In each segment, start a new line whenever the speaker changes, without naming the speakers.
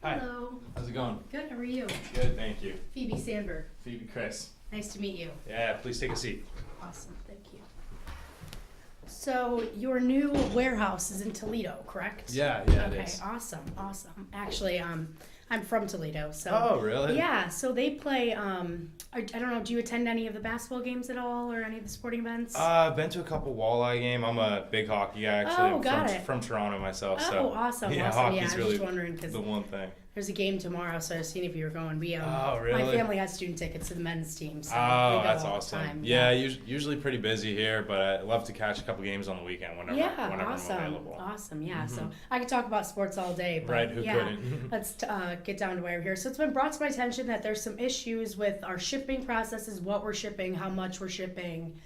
Hi.
Hello.
How's it going?
Good, how are you?
Good, thank you.
Phoebe Sandberg.
Phoebe, Chris.
Nice to meet you.
Yeah, please take a seat.
Awesome, thank you. So your new warehouse is in Toledo, correct?
Yeah, it
okay,
is.
awesome. Actually, I'm from Toledo, so.
Oh, really?
Yeah, so they play, I don't know, do you attend any of the basketball games at all or any of the sporting events?
I've been to a couple walleye game. I'm a big hockey guy, actually.
Oh, got it.
From Toronto myself.
Oh,
so
awesome,
yeah,
awesome.
hockey's
Yeah, I was
really
just wondering because
the one thing.
there's a game tomorrow, so I was seeing if you were going.
Oh, really?
My family has student tickets to the men's team, so we
Oh,
go
that's
all the
awesome.
time.
Yeah, usually pretty busy here, but I love to catch a couple games on the weekend whenever
awesome.
I'm available.
Awesome, yeah. So I could talk about sports all day, but
Right, who
yeah,
couldn't?
let's get down to why we're here. So it's been brought to my attention that there's some issues with our shipping processes, what we're shipping, how much we're shipping,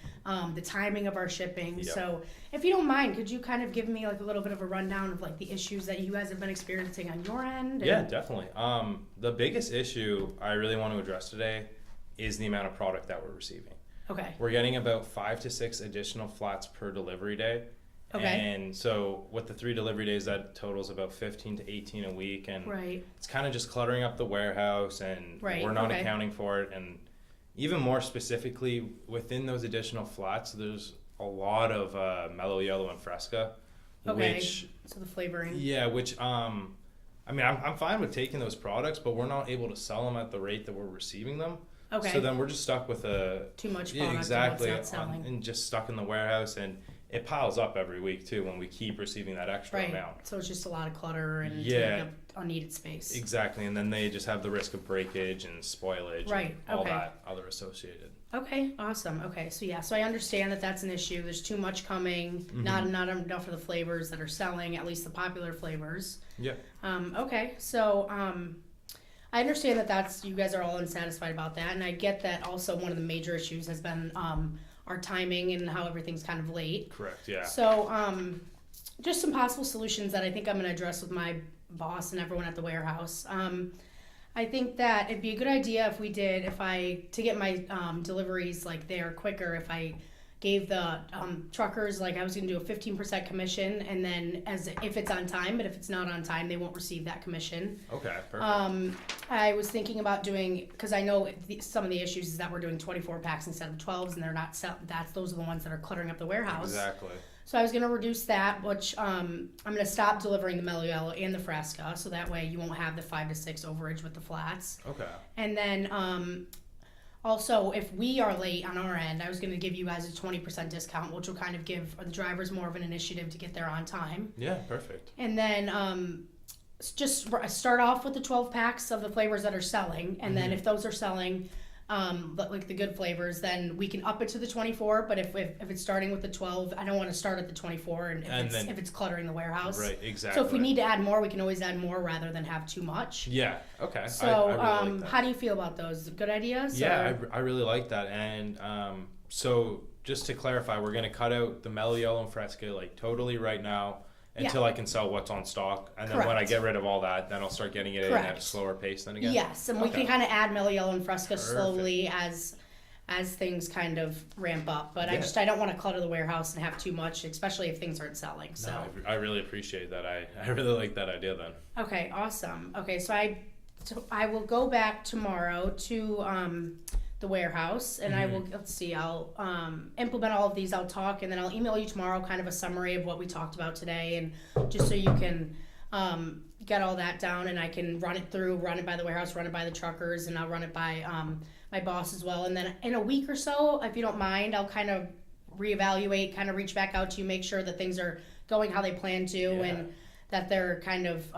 the timing of our shipping.
Yep.
So if you don't mind, could you kind of give me like a little bit of a rundown of like the issues that you guys have been experiencing on your end?
Yeah, definitely. The biggest issue I really want to address today is the amount of product that we're receiving.
Okay.
We're getting about 5 to 6 additional flats per delivery day.
Okay.
And so with the 3 delivery days, that totals about 15 to 18 a week. And
Right.
it's kind of just cluttering up the warehouse, and
Right,
we're not
okay.
accounting for it. And even more specifically, within those additional flats, there's a lot of mellow yellow and fresca.
Okay.
Which,
So the flavoring.
yeah, I mean, I'm fine with taking those products, but we're not able to sell them at the rate that we're receiving them.
Okay.
So then we're just stuck with
Too much
yeah,
product
exactly,
and what's not selling.
and just stuck in the warehouse, and it piles up every week too when we keep receiving that extra
Right.
amount.
So it's just a lot of clutter and
Yeah.
taking up unneeded space.
Exactly, and then they just have the risk of breakage and spoilage,
Right,
and all
okay.
that other associated.
Okay, awesome. Okay, so yeah, so I understand that that's an issue. There's too much coming, not enough of the flavors that are selling, at least the popular flavors.
Yeah.
Okay, so I understand that that's you guys are all unsatisfied about that, and I get that. Also, one of the major issues has been our timing and how everything's kind of late.
Correct. Yeah.
So just some possible solutions that I think I'm going to address with my boss and everyone at the warehouse. I think that it'd be a good idea to get my deliveries like there quicker, if I gave the truckers, like I was going to do a 15% commission, and then if it's on time, but if it's not on time, they won't receive that commission.
Okay. Perfect.
I was thinking about doing, because I know some of the issues is that we're doing 24 packs instead of 12s, and they're not those are the ones that are cluttering up the warehouse.
Exactly.
So I was going to reduce that, which I'm going to stop delivering the mellow yellow and the fresca, so that way you won't have the 5 to 6 overage with the flats.
Okay.
And then also, if we are late on our end, I was going to give you guys a 20% discount, which will kind of give the drivers more of an initiative to get there on time.
Yeah. Perfect.
And then just start off with the 12 packs of the flavors that are selling, and then if those are selling, like the good flavors, then we can up it to the 24. But if it's starting with the 12, I don't want to start at the 24, if it's cluttering the warehouse.
Right. Exactly.
So if we need to add more, we can always add more rather than have too much.
Yeah. Okay.
So
I really like that.
how do you feel about those? Good ideas?
Yeah, I really like that. And so just to clarify, we're going to cut out the mellow yellow and fresca like totally right now until I can sell what's on stock. And then when I
Correct.
get rid of all that, then I'll start getting it in at a
Correct.
slower pace then again.
Yes, and we
Okay.
can kind of add mellow yellow and fresca slowly as things kind of ramp up. But
Yeah.
I don't want to clutter the warehouse and have too much, especially if things aren't selling. So
No, I really appreciate that. I really like that idea then.
okay, awesome. Okay, so I will go back tomorrow to the warehouse, and I will I'll implement all of these. I'll talk, and then I'll email you tomorrow kind of a summary of what we talked about today, and just so you can get all that down, and I can run it by the warehouse, run it by the truckers, and I'll run it by my boss as well. And then in a week or so, if you don't mind, I'll kind of reevaluate, kind of reach back out to you, make sure that things are going how they plan to, and that they're kind of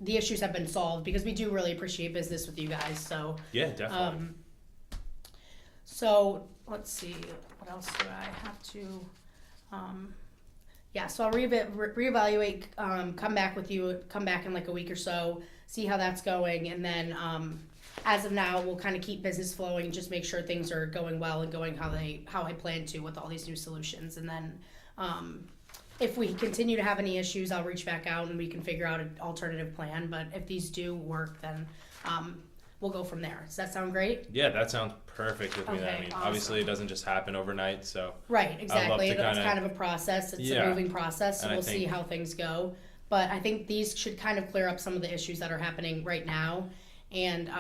the issues have been solved, because we do really appreciate business with you guys. So
Yeah, definitely.
so let's see, what else do I have to? So I'll reevaluate, come back in like a week or so, see how that's going, and then as of now, we'll kind of keep business flowing, just make sure things are going well and going how I plan to with all these new solutions, and then if we continue to have any issues, I'll reach back out and we can figure out an alternative plan. But if these do work, then we'll go from there. Does that sound great?
Yeah, that sounds perfect with me.
Okay,
I mean,
awesome.
obviously it doesn't just happen overnight, so
Right, exactly.
to
It's kind of a process. It's a moving process, so
And I
we'll see
think-
how things go. But I think these should kind of clear up some of the issues that are happening right now. And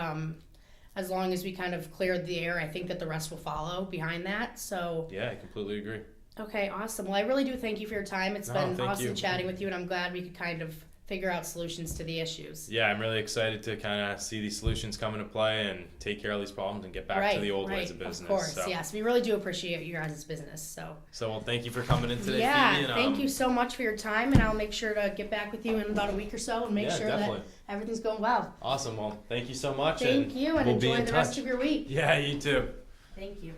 as long as we kind of clear the air, I think that the rest will follow behind that. So
yeah, I completely agree.
Okay, awesome. Well, I really do thank you for your time. It's been awesome chatting with you, and I'm glad we could kind of figure out solutions to the issues.
Yeah, I'm really excited to kind of see these solutions come into play and take care of these problems and get back to the old ways of business. Of course,
so. Yes. We really do appreciate your guys' business. So
well, thank you for coming in today,
yeah,
Phoebe.
Thank you so much for your time, and I'll make sure to get back with you in about a week or so and make sure that everything's going well.
Awesome. Well, thank you so much.
Thank you, and enjoy the rest of your week.
Yeah, you too.
Thank you.